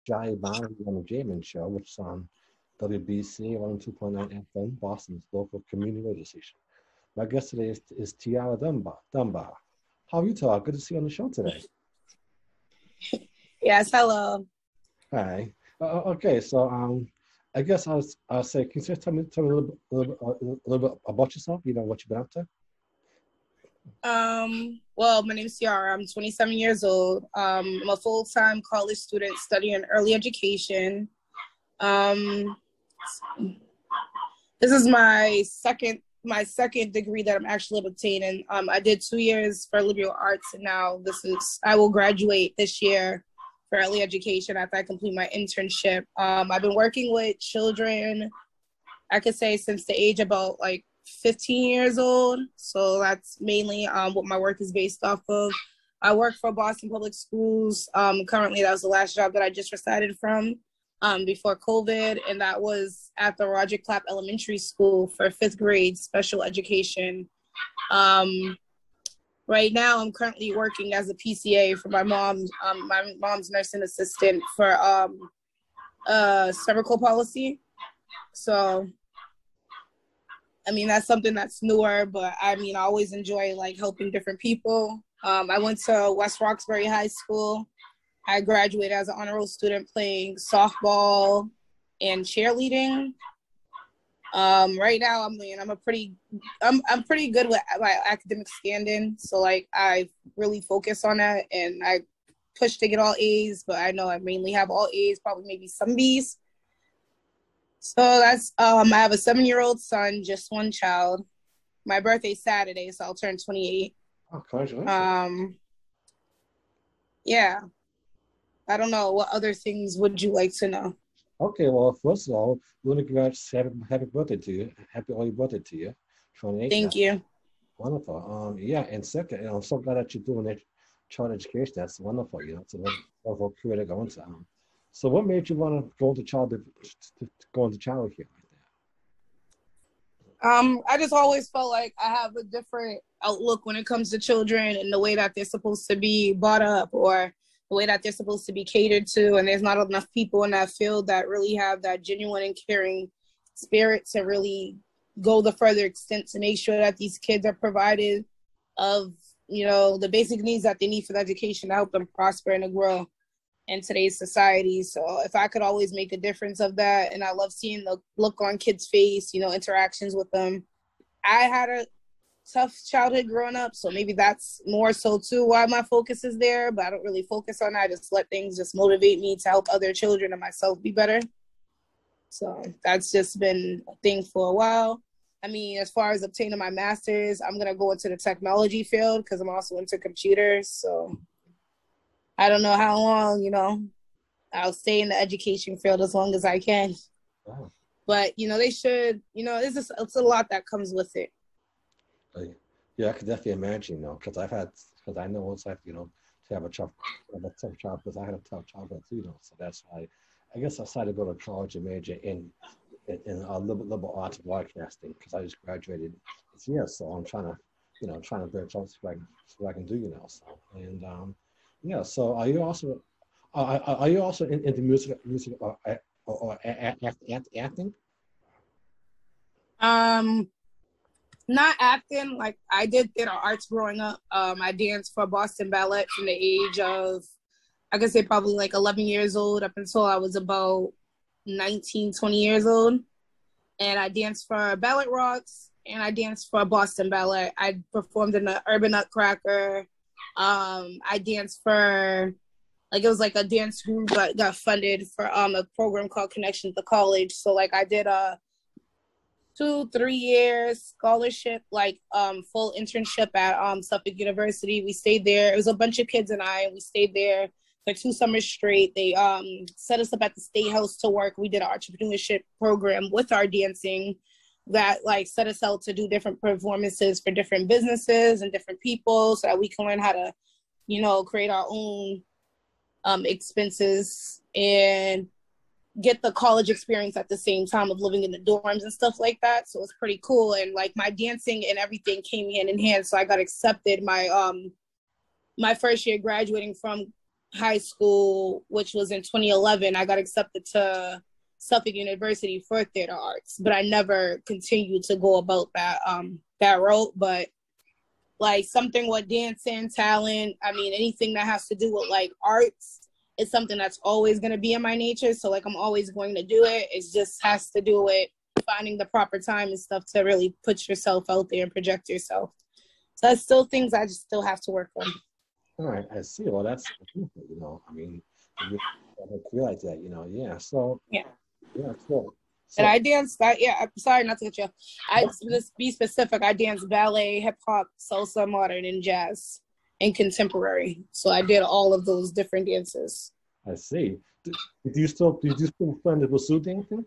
Jaiye Bynoe on the Jayman Show, which is on WBC 102.9 FM, Boston's local community radio station. My guest today is Tiara Dunbar. How are you, Tiara? Good to see you on the show today. Yes, hello. Hi. Okay, so I guess I'll say, can you just tell me a little bit about yourself? You know what you've been up to? Well, my name is Tiara. I'm 27 years old. I'm a full-time college student studying early education. This is my second degree that I'm actually obtaining. I did 2 years for liberal arts, and now I will graduate this year for early education after I complete my internship. I've been working with children, I could say since the age about like 15 years old. So that's mainly what my work is based off of. I work for Boston Public Schools. Currently, that was the last job that I just resided from before COVID, and that was at the Roger Clapp Elementary School for 5th grade special education. Right now, I'm currently working as a PCA for my mom's nursing assistant for cerebral palsy. So, I mean, that's something that's newer, but I mean, I always enjoy like helping different people. I went to West Roxbury High School. I graduated as an honor roll student playing softball and cheerleading. Right now, I'm pretty good with my academic standing. So like I really focus on that, and I push to get all A's. But I know I mainly have all A's, probably maybe some B's. So that's I have a 7-year-old son, just one child. My birthday's Saturday, so I'll turn 28. Oh, congratulations. Yeah. I don't know. What other things would you like to know? Okay, well, first of all, let me congratulate, happy birthday to you. Happy early birthday to you. 28. Thank you. Wonderful. Yeah, and second, I'm so glad that you're doing that child education. That's wonderful. You know, it's a wonderful career to go into. So, what made you want to go into child care like that? I just always felt like I have a different outlook when it comes to children and the way that they're supposed to be brought up, or the way that they're supposed to be catered to. And there's not enough people in that field that really have that genuine and caring spirit to really go the further extent to make sure that these kids are provided of, you know, the basic needs that they need for the education to help them prosper and to grow in today's society. So if I could always make a difference of that, and I love seeing the look on kids' face, you know, interactions with them. I had a tough childhood growing up, so maybe that's more so too why my focus is there, but I don't really focus on that. I just let things just motivate me to help other children and myself be better. So that's just been a thing for a while. I mean, as far as obtaining my master's, I'm going to go into the technology field because I'm also into computers. So I don't know how long, you know, I'll stay in the education field as long as I can. Wow. But, you know, they should, you know, it's a lot that comes with it. Yeah, I could definitely imagine, you know, because I know what it's like, you know, to have a tough child, because I had a tough childhood too, you know. So that's why I guess I decided to go to college and major in liberal arts broadcasting, because I just graduated this year. So I'm trying to branch out so I can do, you know. So and yeah. So are you also into music or acting? Not acting. Like I did theater arts growing up. I danced for Boston Ballet from the age of, I could say probably like 11 years old up until I was about 19, 20 years old. And I danced for Ballet Rocks, and I danced for Boston Ballet. I performed in the Urban Nutcracker. I danced for, like, it was like a dance group that got funded for a program called Connection to College. So like I did a 2-3 years scholarship, like full internship at Suffolk University. We stayed there. It was a bunch of kids and we stayed there for 2 summers straight. They set us up at the State House to work. We did an entrepreneurship program with our dancing that like set us out to do different performances for different businesses and different people, so that we can learn how to, you know, create our own expenses and get the college experience at the same time of living in the dorms and stuff like that. So it's pretty cool. And like my dancing and everything came hand in hand. So I got accepted my my first year graduating from high school, which was in 2011, I got accepted to Suffolk University for theater arts, but I never continued to go about that route. But like something with dancing, talent, I mean, anything that has to do with like arts, it's something that's always going to be in my nature. So like I'm always going to do it. It just has to do with finding the proper time and stuff to really put yourself out there and project yourself. So that's still things I just still have to work on. All right, I see. Well, that's, I mean, you feel like that, yeah. So, yeah, cool. So, and I danced that, yeah, I'm sorry not to get you. Let's be specific. I danced ballet, hip hop, salsa, modern, and jazz, and contemporary. So I did all of those different dances. I see. Do you still plan to pursue dancing?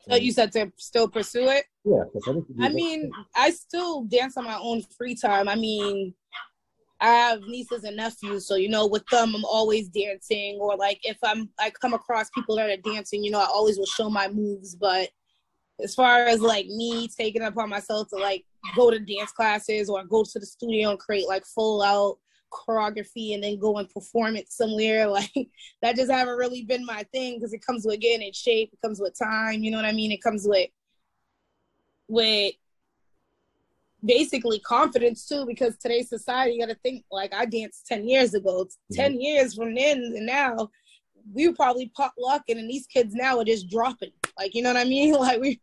So you said to still pursue it? Yeah. I still dance on my own free time. I mean, I have nieces and nephews, so, with them, I'm always dancing. Or, like, if I come across people that are dancing, I always will show my moves. But as far as, like, me taking it upon myself to, like, go to dance classes or go to the studio and create, like, full-out choreography and then go and perform it somewhere, like, that just haven't really been my thing because it comes with getting in shape. It comes with time, you know what I mean? It comes with basically confidence too, because today's society, you got to think, like, I danced 10 years ago. 10 years from then and now, we probably pop locking, and these kids now are just dropping. Like, you know what I mean? Like,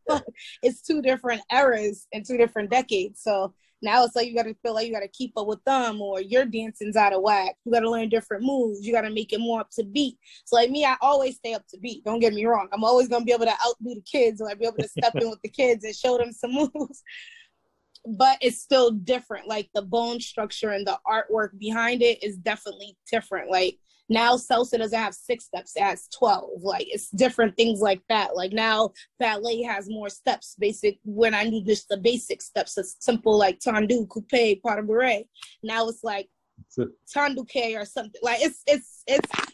it's two different eras and two different decades. So now it's like you got to feel like you got to keep up with them, or your dancing's out of whack. You got to learn different moves. You got to make it more up to beat. So like me, I always stay up to beat. Don't get me wrong. I'm always going to be able to outdo the kids, or I'll be able to step in with the kids and show them some moves. But it's still different. Like the bone structure and the artwork behind it is definitely different. Like now salsa doesn't have 6 steps, it has 12. Like it's different things like that. Like now ballet has more steps. Basic, when I knew just the basic steps, it's simple like tendu, coupe, pas de bourrée. Now it's like tendu or something. Like it's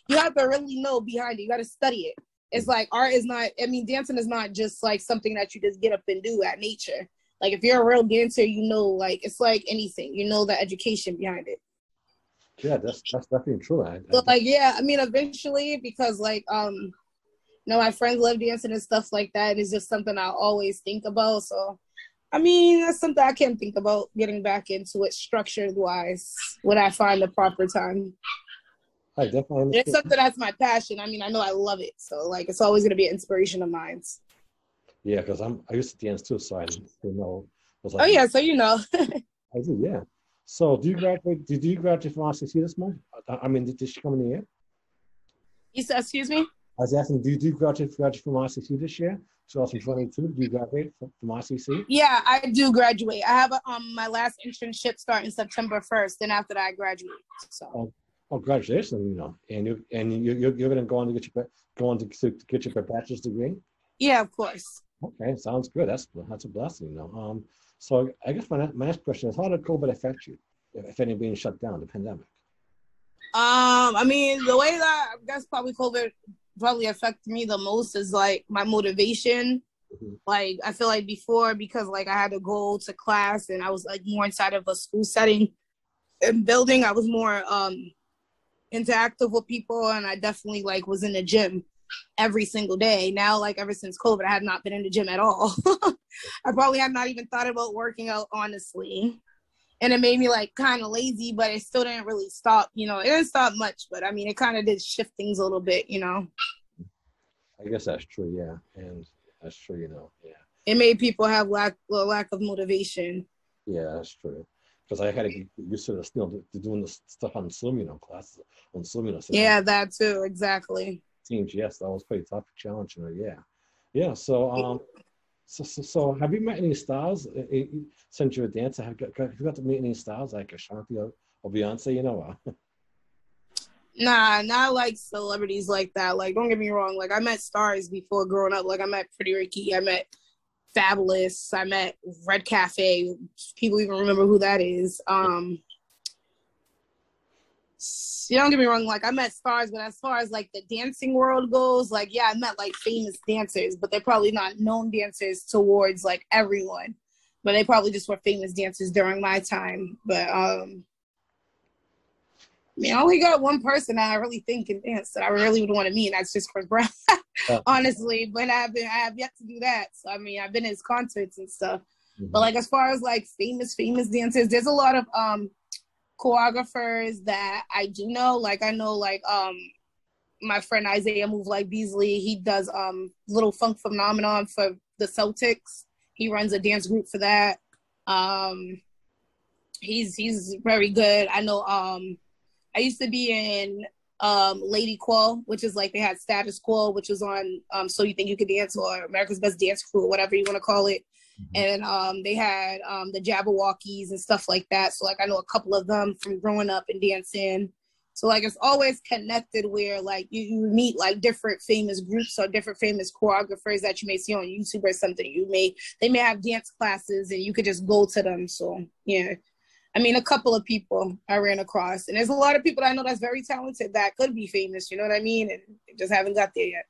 you have to really know behind it. You got to study it. It's like art is not, dancing is not just like something that you just get up and do at nature. Like, if you're a real dancer, like, it's like anything. The education behind it. Yeah, that's definitely true. Eventually, because, like, my friends love dancing and stuff like that. It's just something I always think about. So, that's something I can think about getting back into it structured-wise when I find the proper time. I definitely understand. It's something that's my passion. I know I love it. So, like, it's always going to be an inspiration of mine. Yeah, because I used to dance too, so I didn't know. So you know. I do, yeah. So did you graduate from RCC this month? Did she come in the year? You said, excuse me? I was asking, do you graduate from RCC this year? 2022, do you graduate from RCC? Yeah, I do graduate. I have my last internship starting September 1st, and after that I graduate. So. Oh, congratulations! And you're going to go on to get your bachelor's degree. Yeah, of course. Okay, sounds good. That's a blessing, So I guess my next question is, how did COVID affect you, if any, being shut down, the pandemic? The way that I guess probably COVID affected me the most is like my motivation. Mm-hmm. Like I feel like before, because like I had to go to class and I was like more inside of a school setting and building, I was more interactive with people, and I definitely like was in the gym every single day. Now, like ever since COVID, I had not been in the gym at all. I probably had not even thought about working out, honestly. And it made me like kind of lazy, but it still didn't really stop, it didn't stop much, but it kind of did shift things a little bit, I guess that's true, yeah. And that's true, yeah. It made people have lack of motivation. Yeah, that's true. Because I had to get used to doing the stuff on Zoom, classes on Zoom, So yeah, that too, exactly. Teams, yes, that was pretty tough, challenging. Yeah. So, so have you met any stars since you're a dancer? Have you got to meet any stars like Ashanti or Beyonce? Nah, not like celebrities like that. Like, don't get me wrong. Like, I met stars before growing up. Like, I met Pretty Ricky. I met Fabulous. I met Red Cafe. People even remember who that is. Don't get me wrong, like I met stars, but as far as like the dancing world goes, like yeah, I met like famous dancers, but they're probably not known dancers towards like everyone. But they probably just were famous dancers during my time. But I mean, I only got one person that I really think can dance that I really would want to meet, and that's just Chris Brown, honestly. But I have yet to do that. So I mean, I've been in his concerts and stuff. Mm-hmm. But like as far as like famous dancers, there's a lot of choreographers that I do know. Like I know like my friend Isaiah Move Like Beasley. He does Little Funk Phenomenon for the Celtics. He runs a dance group for that. He's very good. I know I used to be in Lady Quo, which is like they had Status Quo, which was on So You Think You Could Dance or America's Best Dance Crew or whatever you want to call it. Mm-hmm. And they had the Jabberwockies and stuff like that. So like I know a couple of them from growing up and dancing. So like it's always connected where like you meet like different famous groups or different famous choreographers that you may see on YouTube or something. They may have dance classes and you could just go to them. So yeah. I mean, a couple of people I ran across. And there's a lot of people that I know that's very talented that could be famous, you know what I mean? And they just haven't got there yet.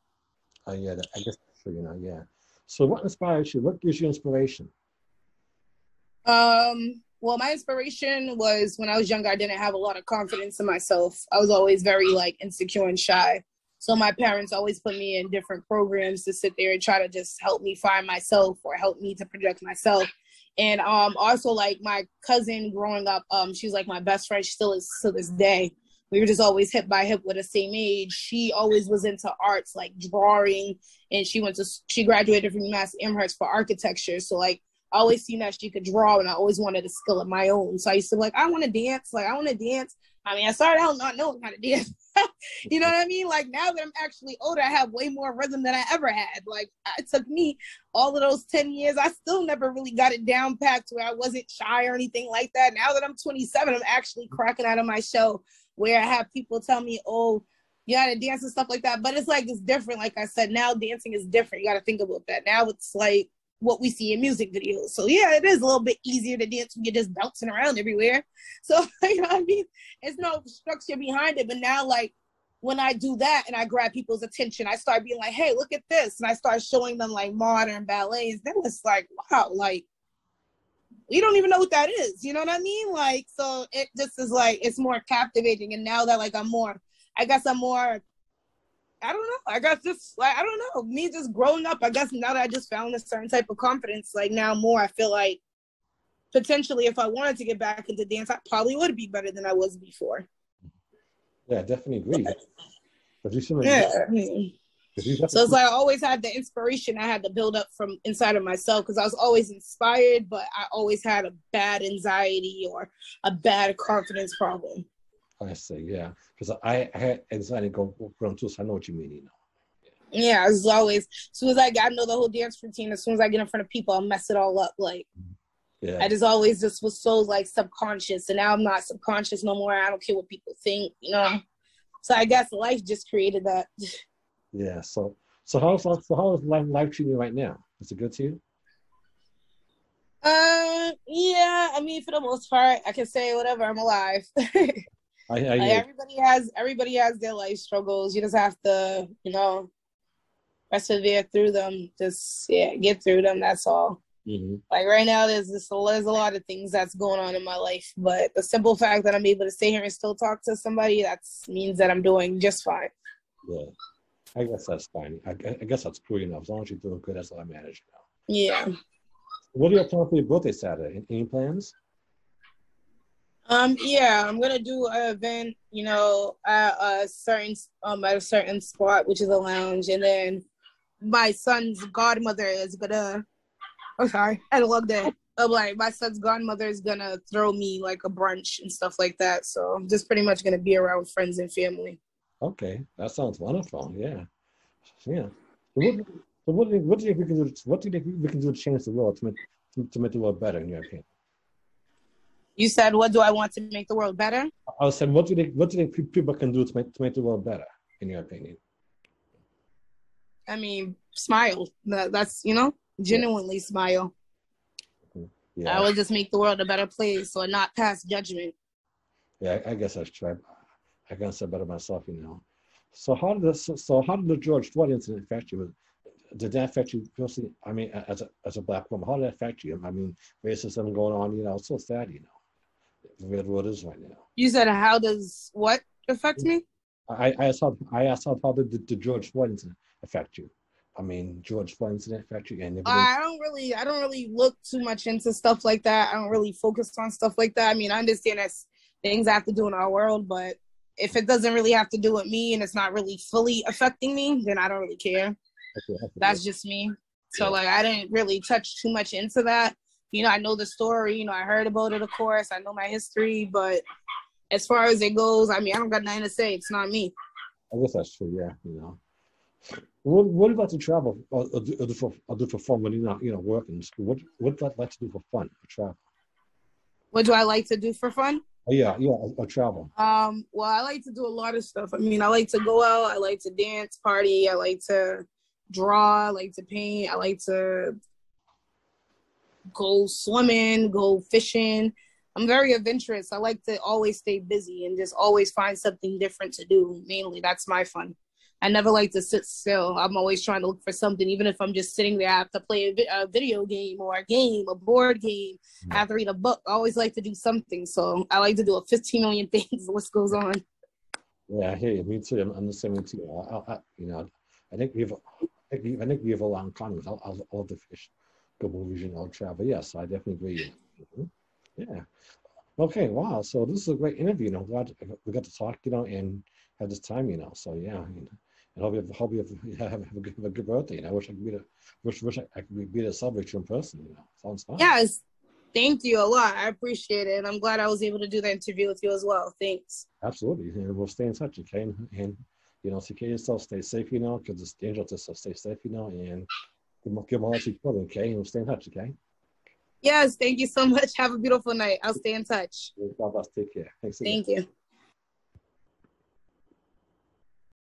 Oh, yeah, I guess that's true, you know, yeah. So what inspires you? What gives you inspiration? Well, my inspiration was when I was younger, I didn't have a lot of confidence in myself. I was always very, like, insecure and shy. So my parents always put me in different programs to sit there and try to just help me find myself or help me to project myself. And also like my cousin growing up, she's like my best friend. She still is to this day. We were just always hip by hip with the same age. She always was into arts, like drawing, and she graduated from UMass Amherst for architecture. So like I always seen that she could draw, and I always wanted a skill of my own. So I used to be like, I want to dance. I mean, I started out not knowing how to dance. You know what I mean? Like now that I'm actually older, I have way more rhythm than I ever had. Like it took me all of those 10 years. I still never really got it down packed where I wasn't shy or anything like that. Now that I'm 27, I'm actually cracking out of my show where I have people tell me, oh, you got to dance and stuff like that. But it's like, it's different. Like I said, now dancing is different. You got to think about that. Now it's like what we see in music videos. So yeah, it is a little bit easier to dance when you're just bouncing around everywhere. So, you know what I mean? It's no structure behind it. But now, like, when I do that and I grab people's attention, I start being like, hey, look at this. And I start showing them, like, modern ballets. Then it's like, wow, like, we don't even know what that is. You know what I mean? Like, so it just is like, it's more captivating. And now that, like, I'm more, I don't know. I guess just like, I don't know. Me just growing up, I guess now that I just found a certain type of confidence, like now more, I feel like potentially if I wanted to get back into dance, I probably would be better than I was before. Yeah, I definitely agree. But so it's like I always had the inspiration I had to build up from inside of myself because I was always inspired, but I always had a bad anxiety or a bad confidence problem. I see, yeah. Because I had anxiety going too, so I know what you mean, you know. Yeah, as always, as soon as I know the whole dance routine, as soon as I get in front of people, I'll mess it all up. Like, yeah. I just always just was so like subconscious, and now I'm not subconscious no more. I don't care what people think, you know. So I guess life just created that. Yeah. So how is life treating you right now? Is it good to you? Yeah. I mean, for the most part, I can say whatever. I'm alive. Everybody has their life struggles. You just have to, you know, persevere through them. Just get through them. That's all. Mm-hmm. Like right now, there's a lot of things that's going on in my life, but the simple fact that I'm able to stay here and still talk to somebody, that means that I'm doing just fine. Yeah, I guess that's fine. I guess that's cool enough. As long as you're doing good, that's all I manage now. Yeah. What are your plans for your birthday Saturday? Any plans? Yeah, I'm gonna do an event, you know, at a certain spot, which is a lounge, and then my son's godmother is gonna. Oh, sorry, I love that. Like my son's godmother is gonna throw me like a brunch and stuff like that. So I'm just pretty much gonna be around friends and family. Okay, that sounds wonderful. Yeah, yeah. So what do you think we can do? What do you think we can do to change the world to make the world better, in your opinion? You said, what do I want to make the world better? I was saying, what do you think people can do to make the world better, in your opinion? I mean, smile. That's, you know, genuinely smile. Yeah. I would just make the world a better place or not pass judgment. Yeah, I guess that's true. I can say better myself, you know. So how did the George Floyd incident affect you? Did that affect you personally? I mean, as a Black woman, how did that affect you? I mean, racism going on, you know, it's so sad, you know. the way the world is right now. You said, how does what affect me? I asked how did the George Floyd incident affect you? I mean, George Floyd incident affect you, and everything. I don't really look too much into stuff like that. I don't really focus on stuff like that. I mean, I understand that's things I have to do in our world, but if it doesn't really have to do with me and it's not really fully affecting me, then I don't really care. Okay, That's just me. So like, I didn't really touch too much into that. I know the story, I heard about it, of course. I know my history, but as far as it goes, I mean, I don't got nothing to say. It's not me. I guess that's true, yeah, What about to travel or do for fun when you're not, working in school? What do you like to do for fun or travel? What do I like to do for fun? Oh, yeah, or travel. Well, I like to do a lot of stuff. I mean, I like to go out. I like to dance, party. I like to draw. I like to paint. I like to go swimming, go fishing. I'm very adventurous. I like to always stay busy and just always find something different to do. Mainly, that's my fun. I never like to sit still. I'm always trying to look for something. Even if I'm just sitting there, I have to play a video game or a game, a board game. I have to read a book. I always like to do something. So I like to do 15 million things. The list goes on. Yeah, I hear you. Me too. I'm the same way too. I think we have a long common. I love to fish, go movies, travel. Yes, I definitely agree. Yeah. Okay. Wow. So this is a great interview. I'm glad we got to talk. And have this time. So yeah. And hope you have a good birthday. I wish I could be there to celebrate you in person. Sounds fun. Yes. Thank you a lot. I appreciate it. And I'm glad I was able to do the interview with you as well. Thanks. Absolutely. And we'll stay in touch, okay? And take care of yourself, stay safe, because it's dangerous, so stay safe, and give them all to each other, okay? And we'll stay in touch, okay? Yes, thank you so much. Have a beautiful night. I'll stay in touch. God bless. Take care. Thanks again. Thank you.